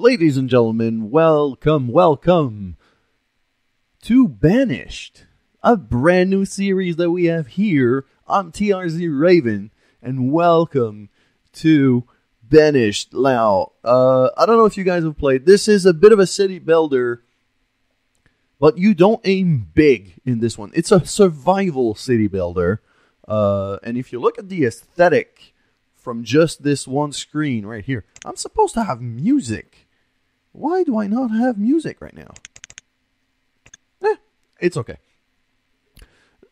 Ladies and gentlemen, welcome to Banished, a brand new series that we have here on TRZ Raven, and welcome to Banished. Now, I don't know if you guys have played. This is a bit of a city builder, but you don't aim big in this one. It's a survival city builder, and if you look at the aesthetic from just this one screen right here, I'm supposed to have music. Why do I not have music right now? It's okay.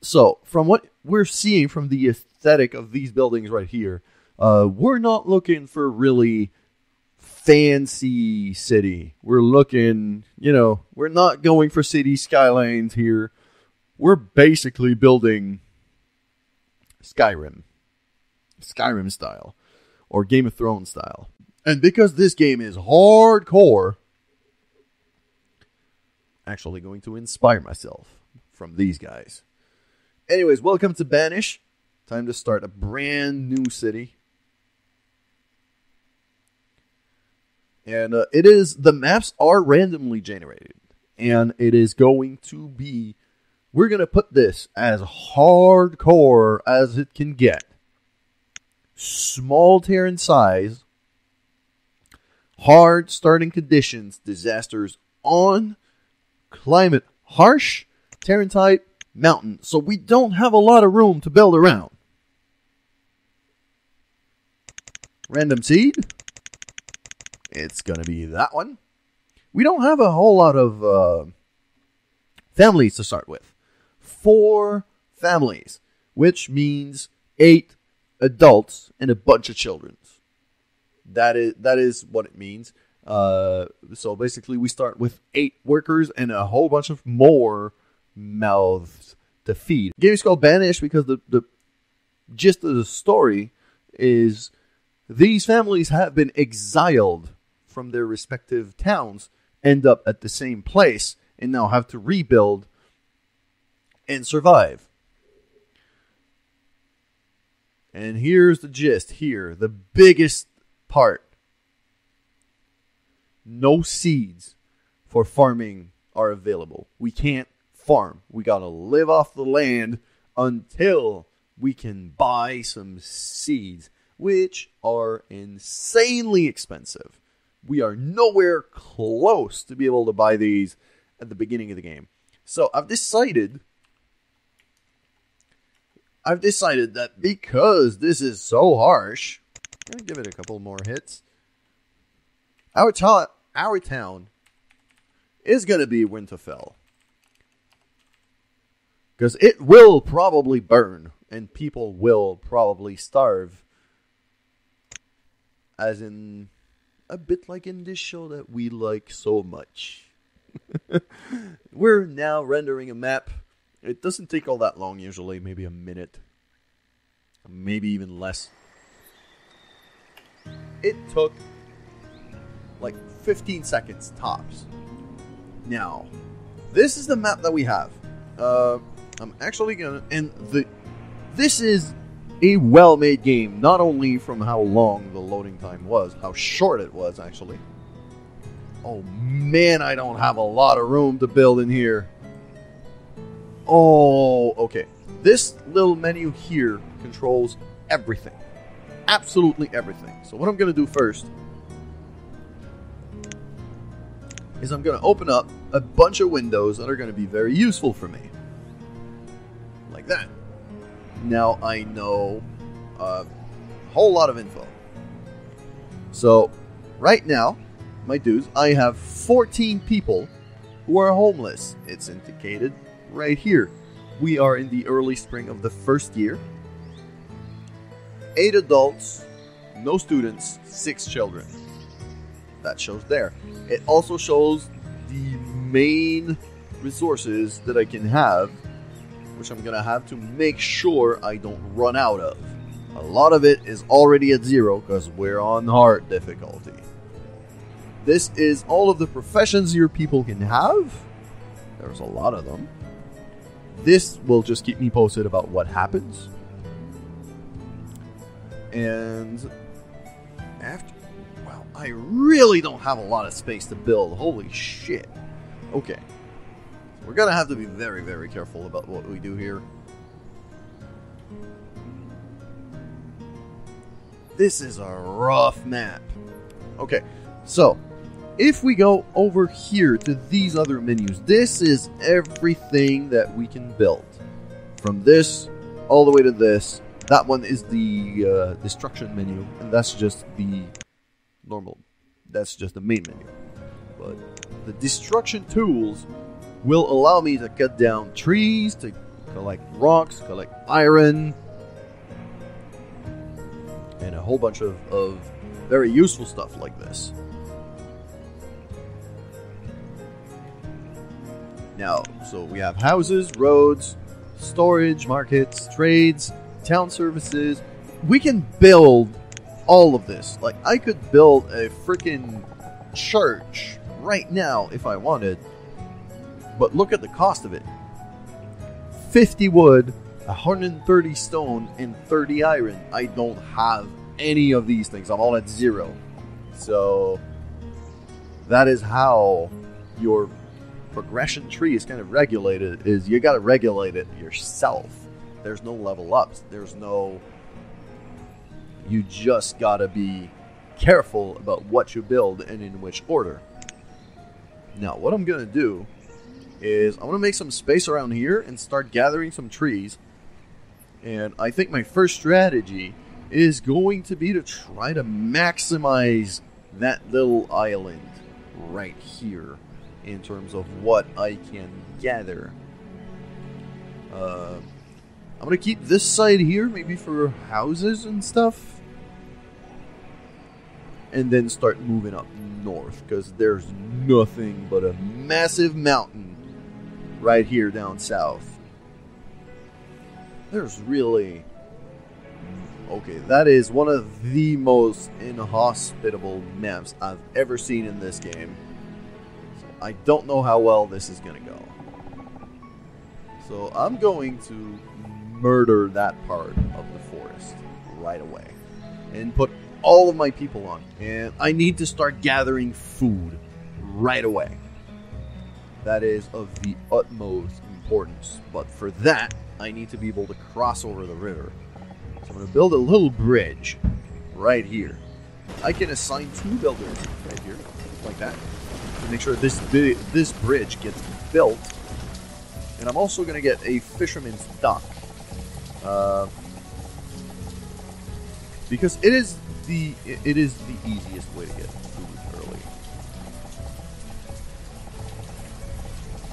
So, from what we're seeing from the aesthetic of these buildings right here, we're not looking for really fancy city. We're looking, we're not going for city skylines here. We're basically building Skyrim style, or Game of Thrones style. And because this game is hardcore, actually going to inspire myself from these guys. Anyways, welcome to Banish. Time to start a brand new city. And the maps are randomly generated. And it is going to be, we're going to put this as hardcore as it can get. Small tier in size, hard starting conditions, disasters on, climate harsh, Terrantite, mountain. So we don't have a lot of room to build around. Random seed. It's going to be that one. We don't have a whole lot of families to start with. 4 families, which means 8 adults and a bunch of children. That is what it means. So basically, we start with 8 workers and a whole bunch of more mouths to feed. The game is called Banished because the gist of the story is these families have been exiled from their respective towns, end up at the same place, and now have to rebuild and survive. And here's the gist here. The biggest part. No seeds for farming are available. We can't farm. We gotta live off the land until we can buy some seeds, which are insanely expensive. We are nowhere close to be able to buy these at the beginning of the game. So I've decided that because this is so harsh, I'm going to give it a couple more hits. Our town is going to be Winterfell. Because it will probably burn, and people will probably starve. As in, a bit like in this show that we like so much. We're now rendering a map. It doesn't take all that long usually, maybe a minute. Maybe even less. It took like 15 seconds tops. Now, this is the map that we have. I'm actually gonna, this is a well-made game, not only from how long the loading time was, how short it was actually. Oh man, I don't have a lot of room to build in here. Oh, okay. This little menu here controls everything. Absolutely everything. So what I'm going to do first is I'm going to open up a bunch of windows that are going to be very useful for me. Like that. Now I know a whole lot of info. So, right now, my dudes, I have 14 people who are homeless. It's indicated right here. We are in the early spring of the first year. 8 adults, no students, 6 children. That shows there. It also shows the main resources that I can have, which I'm going to have to make sure I don't run out of. A lot of it is already at 0 because we're on hard difficulty. This is all of the professions your people can have. There's a lot of them. This will just keep me posted about what happens. And after, well, I really don't have a lot of space to build. Holy shit. Okay. We're gonna have to be very, very careful about what we do here. This is a rough map. Okay, so if we go over here to these other menus, this is everything that we can build. From this all the way to this. That one is the destruction menu, and that's just the normal. That's just the main menu. But the destruction tools will allow me to cut down trees, to collect rocks, collect iron, and a whole bunch of very useful stuff like this. Now, so we have houses, roads, storage, markets, trades, town services. We can build all of this. Like, I could build a freaking church right now if I wanted. But look at the cost of it. 50 wood, 130 stone, and 30 iron. I don't have any of these things. I'm all at 0. So that is how your progression tree is kind of regulated. Is you got to regulate it yourself. There's no level ups. There's no... You just got to be careful about what you build and in which order. Now, what I'm going to do is I'm going to make some space around here and start gathering some trees. And I think my first strategy is going to be to try to maximize that little island right here in terms of what I can gather. I'm going to keep this side here maybe for houses and stuff. And then start moving up north, because there's nothing but a massive mountain right here down south. There's really... Okay, that is one of the most inhospitable maps I've ever seen in this game. So I don't know how well this is going to go. So I'm going to murder that part of the forest right away. And put all of my people on. And I need to start gathering food right away. That is of the utmost importance. But for that, I need to be able to cross over the river. So I'm going to build a little bridge right here. I can assign 2 builders right here, like that, to make sure this bridge gets built. And I'm also going to get a fisherman's dock. Because it is the easiest way to get food early.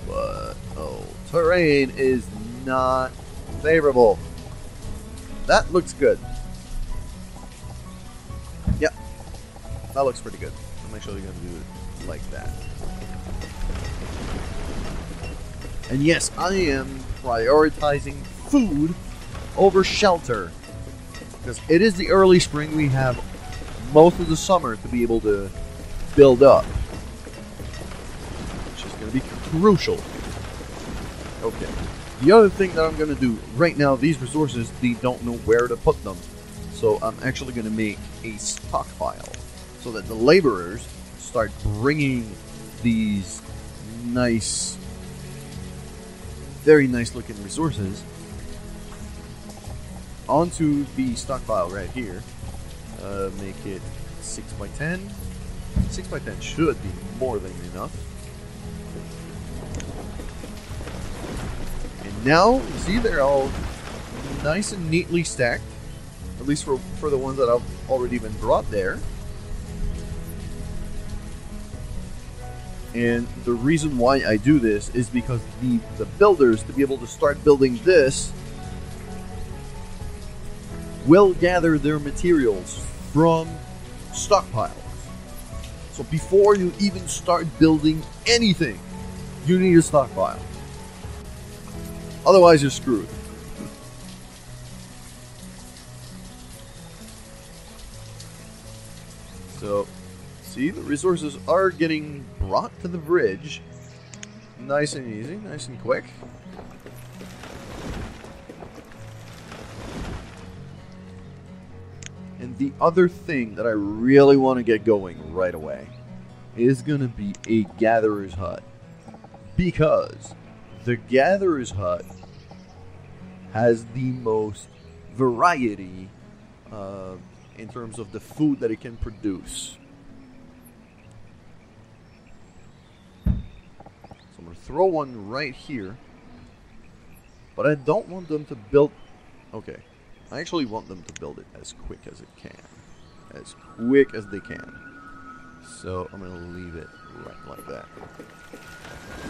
But terrain is not favorable. That looks good. Yep, that looks pretty good. I'm actually going to do it like that. And yes, I am prioritizing food over shelter. Because it is the early spring, we have most of the summer to be able to build up. Which is going to be crucial. Okay. The other thing that I'm going to do right now, these resources, they don't know where to put them. So I'm actually going to make a stockpile. So that the laborers start bringing these nice, very nice looking resources onto the stockpile right here. Make it 6x10. 6x10 should be more than enough. And now, you see, they're all nice and neatly stacked. At least for the ones that have already been brought there. And the reason why I do this is because the builders, to be able to start building this, will gather their materials from stockpiles. So before you even start building anything, you need a stockpile. Otherwise, you're screwed. So, see, the resources are getting brought to the bridge. Nice and easy, nice and quick. And the other thing that I really want to get going right away is going to be a gatherer's hut. Because the gatherer's hut has the most variety in terms of the food that it can produce. So I'm going to throw one right here. But I don't want them to build... Okay. I actually want them to build it as quick as it can. As quick as they can. So I'm going to leave it right like that.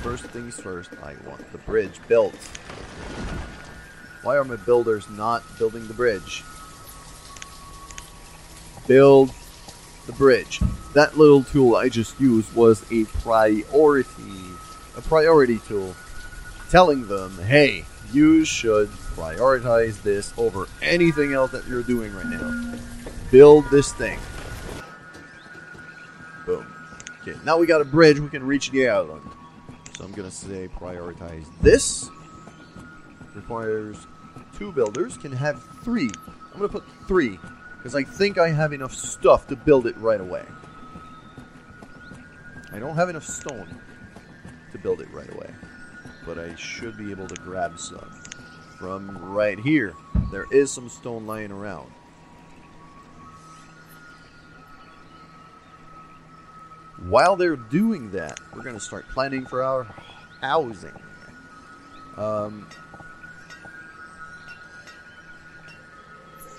First things first, I want the bridge built. Why are my builders not building the bridge? Build the bridge. That little tool I just used was a priority tool. Telling them, hey, you should prioritize this over anything else that you're doing right now. Build this thing. Boom. Okay, now we got a bridge, we can reach the island. So I'm gonna say prioritize this. Requires 2 builders, can have 3. I'm gonna put 3, because I think I have enough stuff to build it right away. I don't have enough stone to build it right away, but I should be able to grab some from right here. There is some stone lying around. While they're doing that, we're going to start planning for our housing.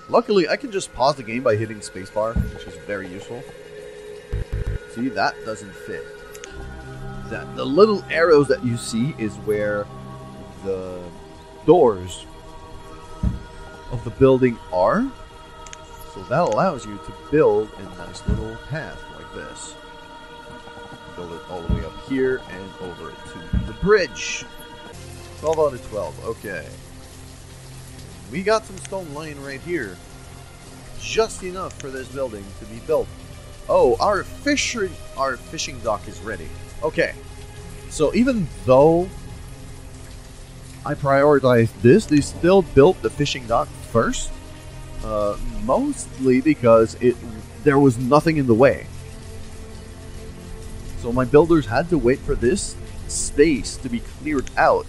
Luckily, I can just pause the game by hitting spacebar, which is very useful. See, that doesn't fit. The little arrows that you see is where the doors of the building are. So that allows you to build a nice little path like this. Build it all the way up here and over it to the bridge. 12 out of 12. Okay. We got some stone lying right here. Just enough for this building to be built. Oh, our fishing dock is ready. Okay. So even though I prioritized this, they still built the fishing dock first. Mostly because there was nothing in the way. So my builders had to wait for this space to be cleared out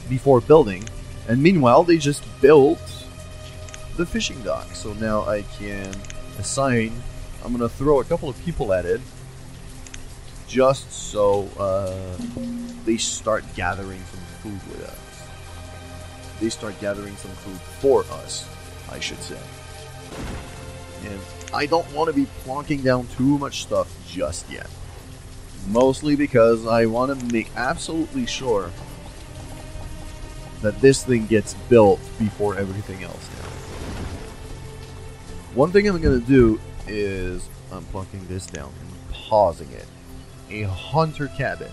before building. And meanwhile, they just built the fishing dock. So now I can assign... I'm going to throw a couple of people at it. Just so they start gathering some food with us. They start gathering some food for us, I should say. And I don't want to be plonking down too much stuff just yet. Mostly because I want to make absolutely sure that this thing gets built before everything else now. One thing I'm going to do is I'm plunking this down and pausing it. A hunter cabin.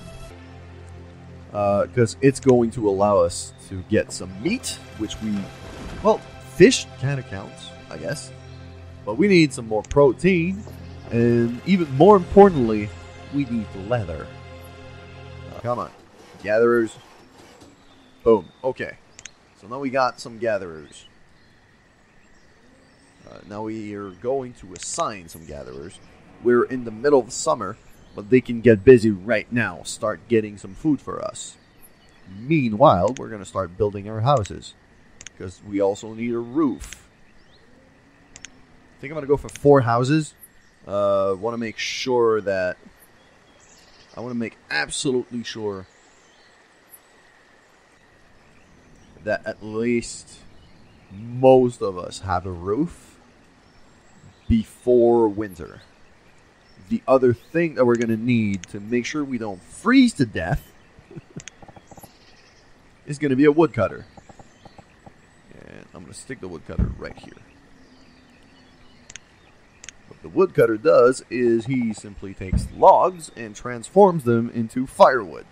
Because it's going to allow us to get some meat, which we... Well, fish kind of counts, I guess. But we need some more protein. And even more importantly, we need leather. Come on. Gatherers. Boom. Okay. So now we got some gatherers. Now we are going to assign some gatherers. We're in the middle of summer, but they can get busy right now. Start getting some food for us. Meanwhile, we're going to start building our houses. Because we also need a roof. I think I'm going to go for 4 houses. Want to make sure that... I want to make absolutely sure that at least most of us have a roof before winter. The other thing that we're going to need to make sure we don't freeze to death is going to be a woodcutter. And I'm going to stick the woodcutter right here. What the woodcutter does is he simply takes logs and transforms them into firewood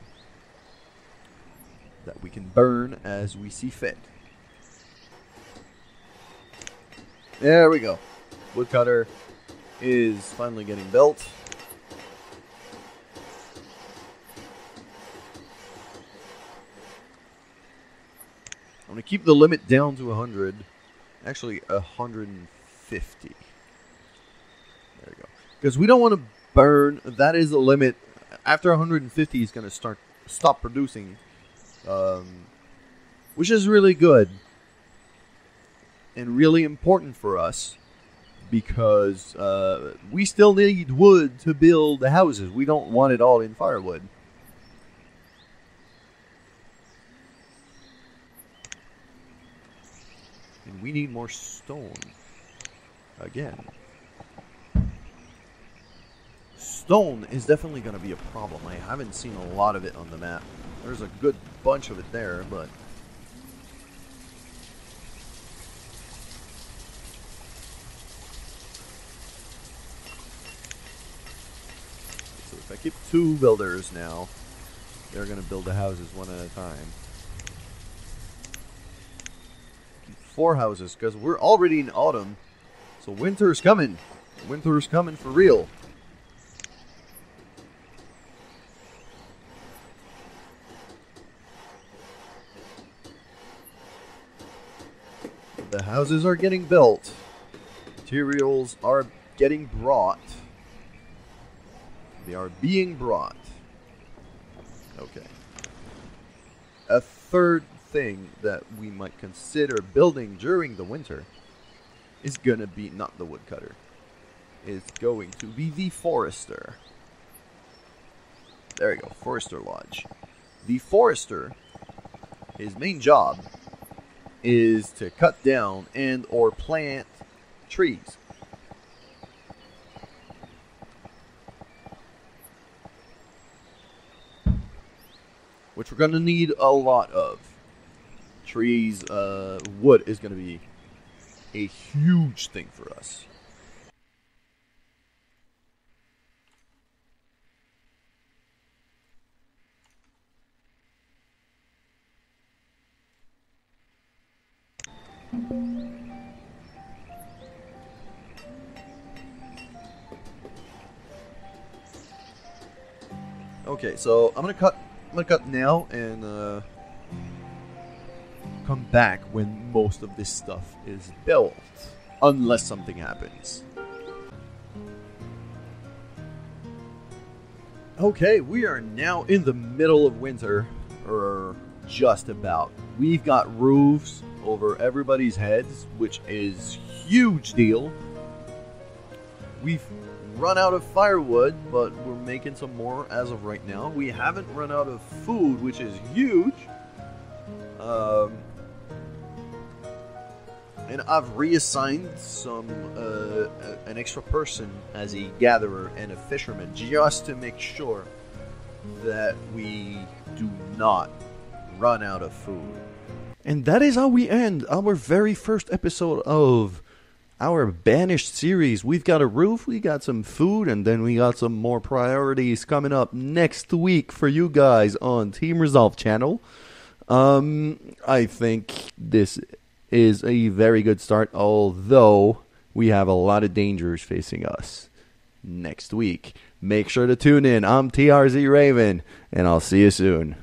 that we can burn as we see fit. There we go. Woodcutter is finally getting built. I'm going to keep the limit down to 100 Actually, 150. There we go. Because we don't want to burn. That is the limit. After 150, he's going to stop producing, which is really good and really important for us because we still need wood to build the houses. We don't want it all in firewood. And we need more stone. Again. Stone is definitely going to be a problem. I haven't seen a lot of it on the map. There's a good bunch of it there, but... So if I keep 2 builders now, they're going to build the houses one at a time. 4 houses, because we're already in autumn, so winter's coming. Winter's coming for real. The houses are getting built. Materials are getting brought. They are being brought. Okay. A third thing that we might consider building during the winter is gonna be not the woodcutter. It's going to be the forester. There you go, forester lodge. The forester, his main job is to cut down and or plant trees. Which we're going to need a lot of. Trees, wood is going to be a huge thing for us. Okay, so I'm gonna cut now and come back when most of this stuff is built, unless something happens. Okay, we are now in the middle of winter, or just about. We've got roofs over everybody's heads, which is huge deal. We've run out of firewood, but we're making some more as of right now. We haven't run out of food, which is huge. And I've reassigned an extra person as a gatherer and a fisherman, just to make sure that we do not run out of food. And that is how we end our very first episode of our Banished series. We've got a roof, we got some food, and then we got some more priorities coming up next week for you guys on Team Rezolve channel. I think this is a very good start, although we have a lot of dangers facing us next week. Make sure to tune in. I'm TRZ Raven, and I'll see you soon.